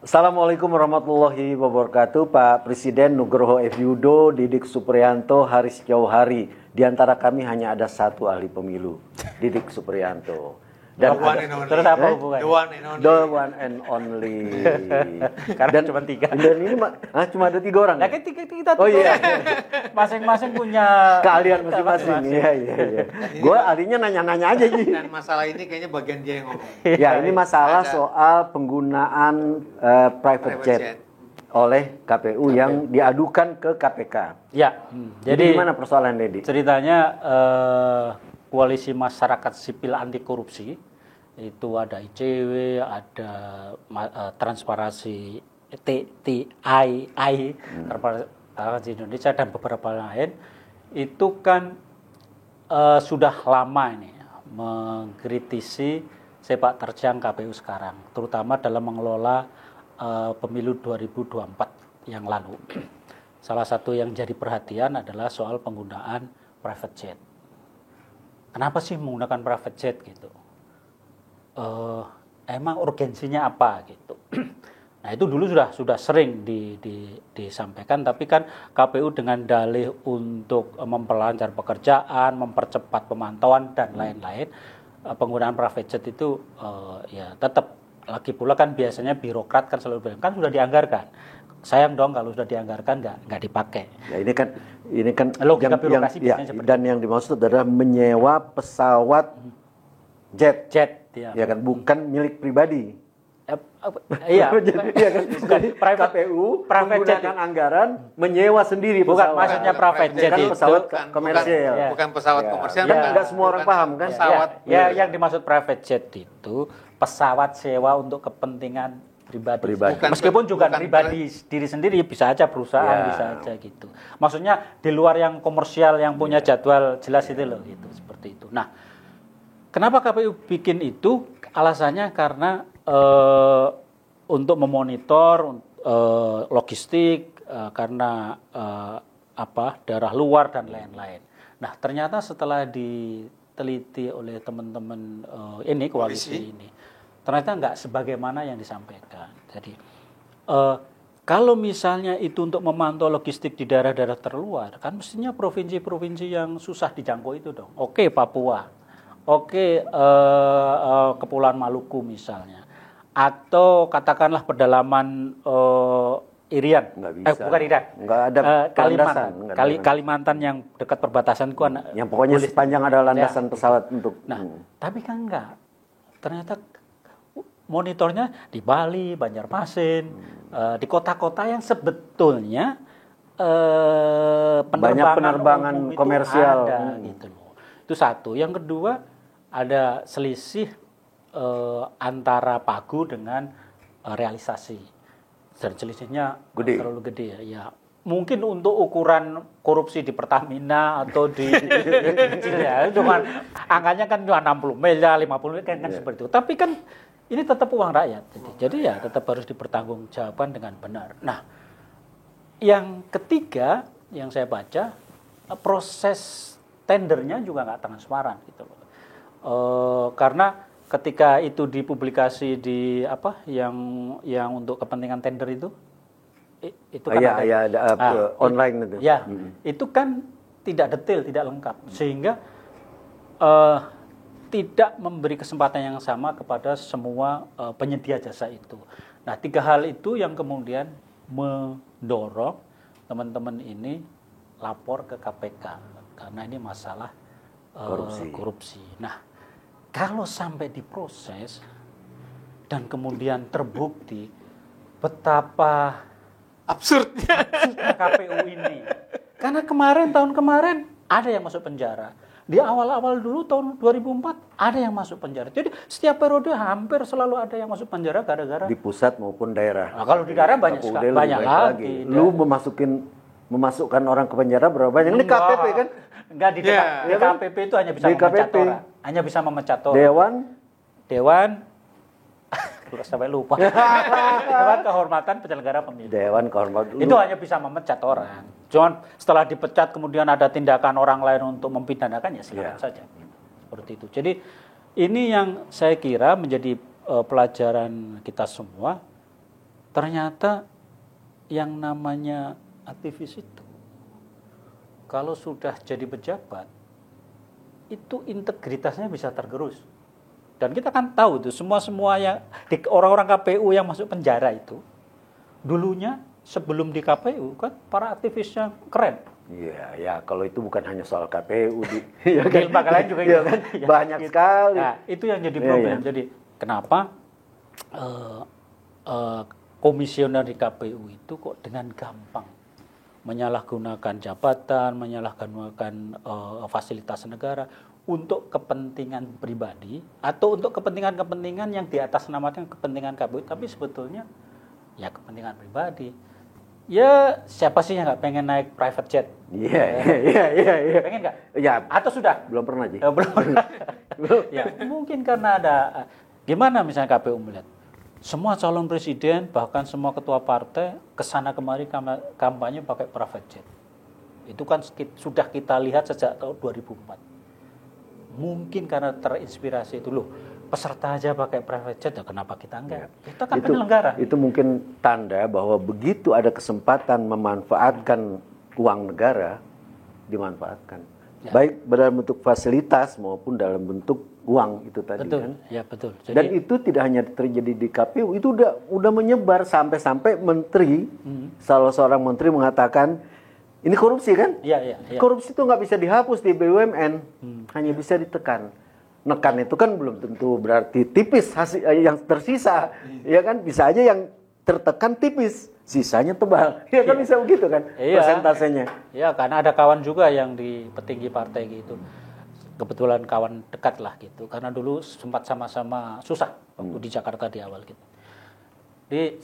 Assalamualaikum warahmatullahi wabarakatuh. Pak Presiden Nugroho F. Yudo, Didik Supriyanto, Haris Jauhari. Di antara kami hanya ada satu ahli pemilu, Didik Supriyanto. Dan terus apa hubungannya? The one and only. Karena cuma 3. Dan ini cuma ada 3 orang. Nah, kan kita oh iya. Masing-masing punya keahlian masing-masing. Iya. Gue ahlinya nanya-nanya aja sih. Dan masalah ini kayaknya bagian dia yang ngomong. Ya, ini masalah soal penggunaan private jet oleh KPU yang diadukan ke KPK. Ya. Jadi gimana persoalan Dedi? Ceritanya Koalisi Masyarakat Sipil Anti Korupsi itu ada ICW, ada Transparansi Transparansi Indonesia dan beberapa lain. Itu kan sudah lama ini mengkritisi sepak terjang KPU sekarang, terutama dalam mengelola pemilu 2024 yang lalu. Salah satu yang jadi perhatian adalah soal penggunaan private jet. Kenapa sih menggunakan private jet gitu? Emang urgensinya apa gitu? Nah itu dulu sudah sering disampaikan, tapi kan KPU dengan dalih untuk memperlancar pekerjaan, mempercepat pemantauan dan lain-lain, penggunaan private jet itu ya tetap, lagi pula kan biasanya birokrat kan selalu bilang kan sudah dianggarkan. Sayang dong kalau sudah dianggarkan nggak dipakai. Ya ini kan logika birokrasi biasanya seperti dan yang dimaksud adalah menyewa pesawat jet ya kan, bukan milik pribadi. Iya. Jadi KPU menggunakan anggaran menyewa sendiri bukan pesawat. Maksudnya private jet itu pesawat komersial. Bukan pesawat komersial. Enggak semua orang paham kan? Pesawat. Yang dimaksud private jet itu pesawat sewa untuk kepentingan pribadi. Meskipun juga pribadi diri sendiri, bisa aja perusahaan, bisa aja gitu. Maksudnya di luar yang komersial yang punya jadwal jelas itu loh, gitu, seperti itu. Nah, kenapa KPU bikin itu? Alasannya karena untuk memonitor logistik, karena daerah luar dan lain-lain. Nah, ternyata setelah diteliti oleh teman-teman koalisi ini, ternyata nggak sebagaimana yang disampaikan. Jadi kalau misalnya itu untuk memantau logistik di daerah-daerah terluar, kan mestinya provinsi-provinsi yang susah dijangkau itu dong. Oke, Papua, oke, Kepulauan Maluku misalnya, atau katakanlah pedalaman Irian, bukan Irian, nggak ada Kalimantan, Kalimantan yang dekat perbatasan itu, yang pokoknya sepanjang ada landasan pesawat untuk. Nah, tapi kan enggak, ternyata monitornya di Bali, Banjarmasin, di kota-kota yang sebetulnya penerbangan komersial ada, gitu loh. Itu satu. Yang kedua, ada selisih antara pagu dengan realisasi. Dan selisihnya terlalu gede ya. Mungkin untuk ukuran korupsi di Pertamina atau di kecil ya, cuma angkanya kan cuma 60 miliar, 50 miliar kan seperti itu. Tapi kan ini tetap uang rakyat. Jadi ya tetap harus dipertanggungjawabkan dengan benar. Nah, yang ketiga yang saya baca, proses tendernya juga nggak transparan gitu loh. Karena ketika itu dipublikasi di yang untuk kepentingan tender itu kan online itu. Ya, itu kan tidak detail, tidak lengkap, sehingga tidak memberi kesempatan yang sama kepada semua penyedia jasa itu. Nah, 3 hal itu yang kemudian mendorong teman-teman ini lapor ke KPK karena ini masalah korupsi. Nah, kalau sampai diproses dan kemudian terbukti betapa absurdnya KPU ini. Karena tahun kemarin ada yang masuk penjara. Di awal-awal dulu tahun 2004 ada yang masuk penjara. Jadi setiap periode hampir selalu ada yang masuk penjara gara-gara di pusat maupun daerah. Nah, kalau di daerah banyak lagi. Lu memasukkan orang ke penjara berapa banyak? Ini KPP kan? Enggak, di KPP itu hanya bisa memecat orang. Hanya bisa memecat orang. Dewan sampai lupa. Dewan Kehormatan Penyelenggara Pemilu. Dewan Kehormatan. Itu hanya bisa memecat orang. Cuman setelah dipecat kemudian ada tindakan orang lain untuk mempidanakan, ya silakan saja. Seperti itu. Jadi ini yang saya kira menjadi pelajaran kita semua. ternyata yang namanya aktivis itu kalau sudah jadi pejabat itu integritasnya bisa tergerus. Dan kita kan tahu tuh semua yang orang-orang KPU yang masuk penjara itu dulunya sebelum di KPU kan para aktivisnya keren. Iya, ya kalau itu bukan hanya soal KPU ya kan? Di lembaga lain juga ya kan? Banyak gitu. sekali. Nah, itu yang jadi problem. Ya. Jadi kenapa komisioner di KPU itu kok dengan gampang menyalahgunakan jabatan, menyalahgunakan fasilitas negara untuk kepentingan pribadi atau untuk kepentingan-kepentingan yang di atas namakan kepentingan KPU, tapi sebetulnya ya kepentingan pribadi. Ya siapa sih yang nggak pengen naik private jet? Iya. Pengen nggak? Ya. Atau sudah? Belum pernah sih. Belum pernah. Ya mungkin karena ada gimana misalnya KPU melihat semua calon presiden bahkan semua ketua partai kesana kemari kampanye pakai private jet. Itu kan sudah kita lihat sejak tahun 2004. Mungkin karena terinspirasi itu loh. Peserta aja pakai private jet, ya kenapa kita enggak? Kita kan penyelenggara. Itu mungkin tanda bahwa begitu ada kesempatan memanfaatkan uang negara, dimanfaatkan. Ya. Baik dalam bentuk fasilitas maupun dalam bentuk uang itu tadi betul. Kan. Ya betul. Jadi, dan itu tidak hanya terjadi di KPU, itu udah menyebar sampai menteri, salah seorang menteri mengatakan ini korupsi kan? Iya. Korupsi itu nggak bisa dihapus di BUMN, hanya bisa ditekan. Nekan itu kan belum tentu berarti tipis hasil yang tersisa, ya kan? Bisa aja yang tertekan tipis, sisanya tebal, ya kan bisa begitu kan? Persentasenya. Iya, karena ada kawan juga yang di petinggi partai gitu. Kebetulan kawan dekat lah gitu, karena dulu sempat sama-sama susah waktu di Jakarta di awal gitu.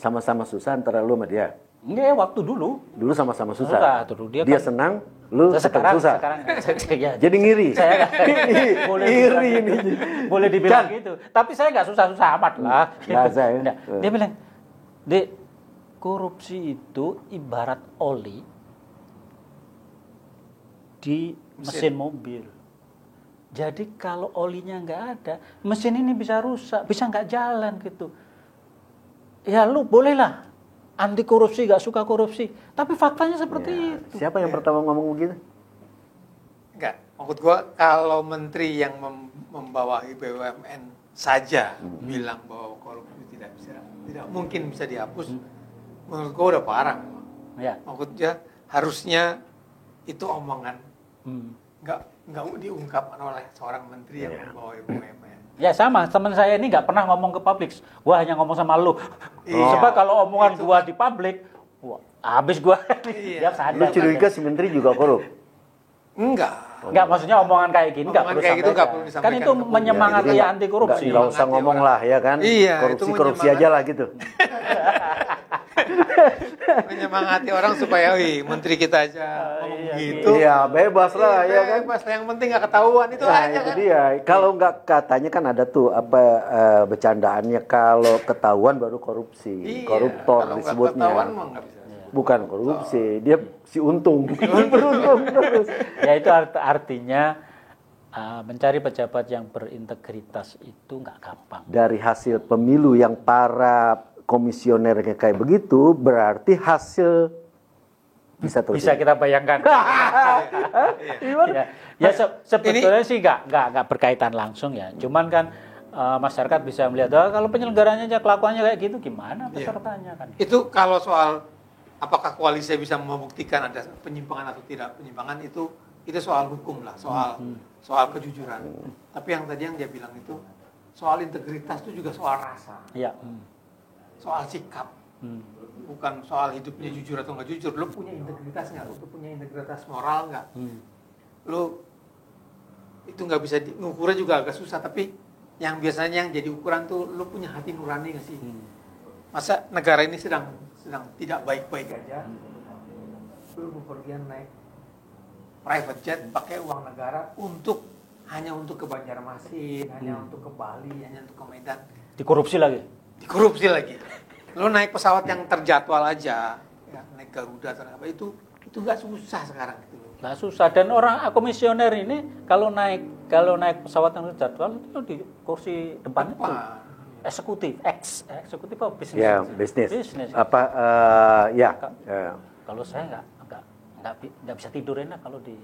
Sama-sama susah antara lu sama dia. Enggak, waktu dulu. Dulu sama-sama susah. Dulu dia kan, senang, lu sekarang susah. Ya, jadi ngiri. Saya boleh iri ini. Boleh dibilang gitu. Tapi saya nggak susah-susah amat lah. Biasa ya. Nah, dia bilang, "Dek, korupsi itu ibarat oli di mesin mobil. Jadi kalau olinya nggak ada, mesin ini bisa rusak, bisa nggak jalan gitu. Ya lu bolehlah anti korupsi, gak suka korupsi. Tapi faktanya seperti itu." Siapa yang pertama ngomong begitu? Enggak. Maksud gua kalau menteri yang membawahi BUMN saja bilang bahwa korupsi tidak mungkin bisa dihapus, menurut gua udah parah. Ya. Maksudnya harusnya itu omongan nggak diungkapkan oleh seorang menteri yang membawahi BUMN. Ya sama, teman saya ini nggak pernah ngomong ke publik. Gua hanya ngomong sama lu. Sebab kalau omongan gua di publik, habis gua. Dia sadar. Lu curiga si menteri juga korup? Enggak, maksudnya omongan kayak gini enggak perlu kayak gitu nggak perlu disampaikan. Kan itu menyemangati anti korupsi. Enggak usah ngomong lah ya kan. Iya, korupsi aja lah gitu. Menyemangati orang supaya menteri kita aja ngomong gitu. Iya, bebas lah ya kan. Bebas, yang penting nggak ketahuan itu nah, aja itu kan. dia. Kalau nggak katanya kan ada tuh bercandaannya kalau ketahuan baru korupsi. Koruptor disebutnya. Ketahuan mah nggak bisa. Bukan korupsi, dia si untung. Beruntung terus. Ya itu artinya mencari pejabat yang berintegritas itu nggak gampang. Dari hasil pemilu yang para komisionernya kayak begitu, berarti hasil bisa terus. Bisa kita bayangkan. Ya sebetulnya sih nggak berkaitan langsung ya. Cuman kan masyarakat bisa melihat kalau penyelenggaranya aja kelakuannya kayak gitu, gimana pesertanya kan? Itu kalau soal apakah koalisi bisa membuktikan ada penyimpangan atau tidak penyimpangan itu soal hukum lah, soal kejujuran. Tapi yang tadi yang dia bilang itu soal integritas itu juga soal rasa. Iya. Soal sikap. Bukan soal hidupnya jujur atau nggak jujur. Lu punya integritas nggak? Lu punya integritas moral nggak? Lu itu nggak bisa ngukurnya juga agak susah. Tapi yang biasanya yang jadi ukuran tuh lu punya hati nurani nggak sih? Masa negara ini sedang tidak baik-baik aja, lu bepergian naik private jet pakai uang negara hanya untuk ke Banjarmasin, hanya untuk ke Bali, hanya untuk ke Medan. Dikorupsi lagi. Lu naik pesawat yang terjadwal aja, ya, naik Garuda atau apa itu nggak susah sekarang gitu. Nggak susah, dan orang komisioner ini kalau naik pesawat yang terjadwal itu di kursi depan itu. eksekutif, eksekutif apa bisnis? Ya, bisnis. Bisnis. Apa ya. Kalau saya nggak bisa tidur enak kalau di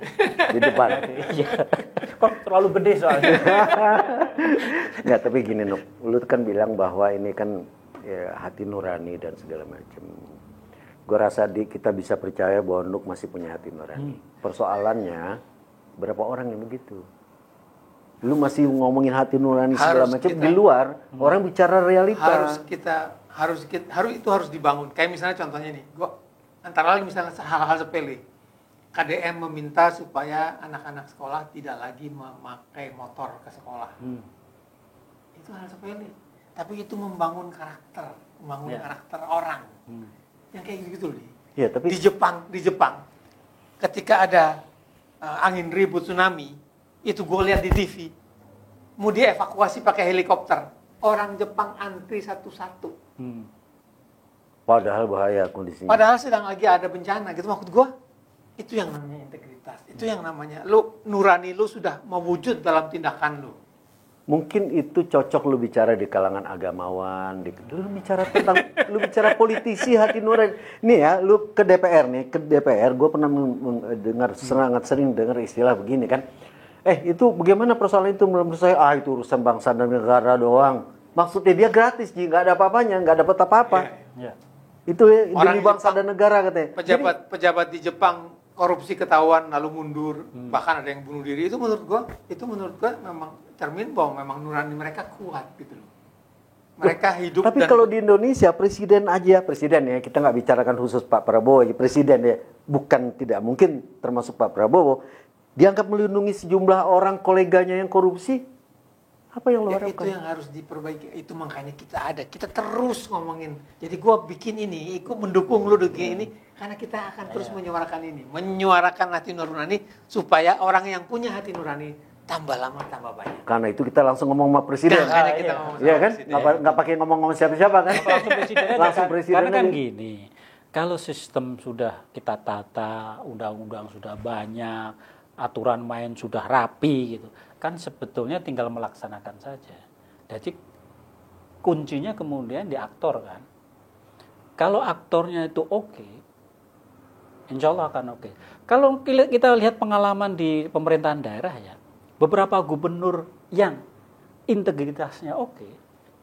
depan. Iya. Kok terlalu gede soalnya. Nggak, tapi gini Nuk, lu kan bilang bahwa ini kan ya, hati nurani dan segala macam. Gue rasa kita bisa percaya bahwa Nuk masih punya hati nurani. Persoalannya berapa orang yang begitu? Lu masih ngomongin hati nurani segala macam di luar, orang bicara realita. Harus dibangun. Kayak misalnya contohnya nih, gua antara lain misalnya hal-hal sepele. KDM meminta supaya anak-anak sekolah tidak lagi memakai motor ke sekolah. Itu hal sepele. Tapi itu membangun karakter orang. Yang kayak gitu loh. Ya, tapi Di Jepang ketika ada angin ribut tsunami, itu gue lihat di TV. Mau dievakuasi pakai helikopter. Orang Jepang antri satu-satu. Padahal bahaya kondisinya. Padahal sedang lagi ada bencana gitu. Maksud gue, itu yang namanya integritas. Itu yang namanya, nurani lu sudah mewujud dalam tindakan lu. Mungkin itu cocok lu bicara di kalangan agamawan, lu bicara politisi hati nurani. Nih ya, lu ke DPR, gue pernah mendengar sangat sering dengar istilah begini kan. Itu bagaimana persoalan itu? Menurut saya, itu urusan bangsa dan negara doang. Maksudnya dia gratis, nggak ada apa-apanya, nggak dapat apa-apa. Iya. Itu ya, demi bangsa dan negara katanya. Pejabat di Jepang korupsi ketahuan lalu mundur, bahkan ada yang bunuh diri. Itu menurut gua memang cermin bahwa memang nurani mereka kuat gitu loh. Mereka hidup. Tapi kalau di Indonesia presiden ya, kita nggak bicarakan khusus Pak Prabowo, presiden ya, bukan tidak mungkin termasuk Pak Prabowo, dianggap melindungi sejumlah orang koleganya yang korupsi. Apa yang lo harapkan? Itu yang harus diperbaiki. Itu makanya kita terus ngomongin. Jadi gua bikin ini, ikut mendukung lu begini ini, karena kita akan terus menyuarakan hati nurani supaya orang yang punya hati nurani tambah lama tambah banyak. Karena itu kita langsung ngomong sama presiden. Karena kita ngomong sama kan? Nggak pakai ngomong sama siapa-siapa kan? Langsung presiden. Karena kan gini, kalau sistem sudah kita tata, undang-undang sudah banyak, aturan main sudah rapi gitu, kan sebetulnya tinggal melaksanakan saja. Jadi kuncinya kemudian di aktor kan. Kalau aktornya itu oke, insya Allah akan oke. Kalau kita lihat pengalaman di pemerintahan daerah ya, beberapa gubernur yang integritasnya oke,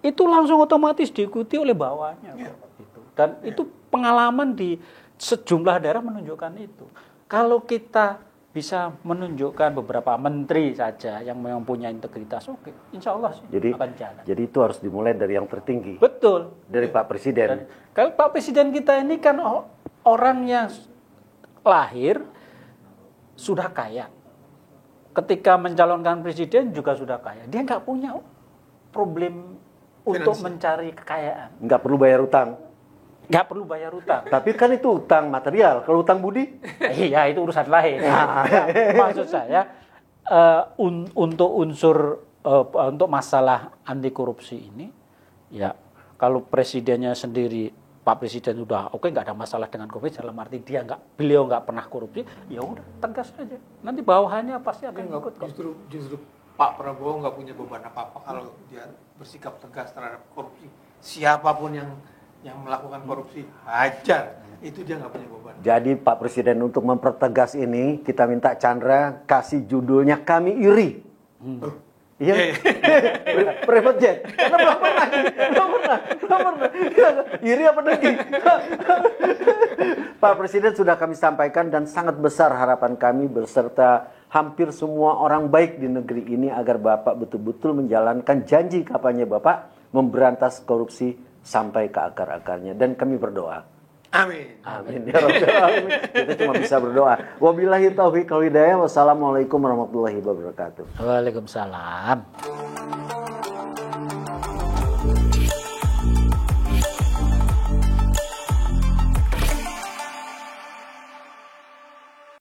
itu langsung otomatis diikuti oleh bawahnya. Gitu. Dan itu pengalaman di sejumlah daerah menunjukkan itu. Kalau kita bisa menunjukkan beberapa menteri saja yang memang punya integritas, oke, insya Allah sih akan jalan. Jadi itu harus dimulai dari yang tertinggi. Betul. Dari Pak Presiden. Dan kalau Pak Presiden kita ini kan orang yang lahir sudah kaya. Ketika mencalonkan presiden juga sudah kaya. Dia nggak punya problem untuk mencari kekayaan. Nggak perlu bayar utang. Nggak perlu bayar utang. Tapi kan itu utang material. Kalau utang budi? Iya, itu urusan lain. Maksud saya, untuk untuk masalah anti korupsi ini, ya kalau presidennya sendiri, Pak Presiden sudah oke, nggak ada masalah dengan korupsi, dalam arti beliau nggak pernah korupsi, ya udah tegas aja. Nanti bawahannya pasti akan ikut. Justru Pak Prabowo nggak punya beban apa-apa kalau dia bersikap tegas terhadap korupsi. Siapapun yang melakukan korupsi, hajar. Itu dia nggak punya beban. Jadi Pak Presiden untuk mempertegas ini, kita minta Chandra kasih judulnya Kami Iri. Iya. Private jet. Karena belum pernah. Iri apa dengki? Pak Presiden sudah kami sampaikan dan sangat besar harapan kami beserta hampir semua orang baik di negeri ini agar Bapak betul-betul menjalankan janji kampanye Bapak memberantas korupsi sampai ke akar-akarnya, dan kami berdoa. Amin. Amin. Ya Rabbal Alamin. Kita cuma bisa berdoa. Wabillahi taufiq wal hidayah. Wassalamualaikum warahmatullahi wabarakatuh. Waalaikumsalam.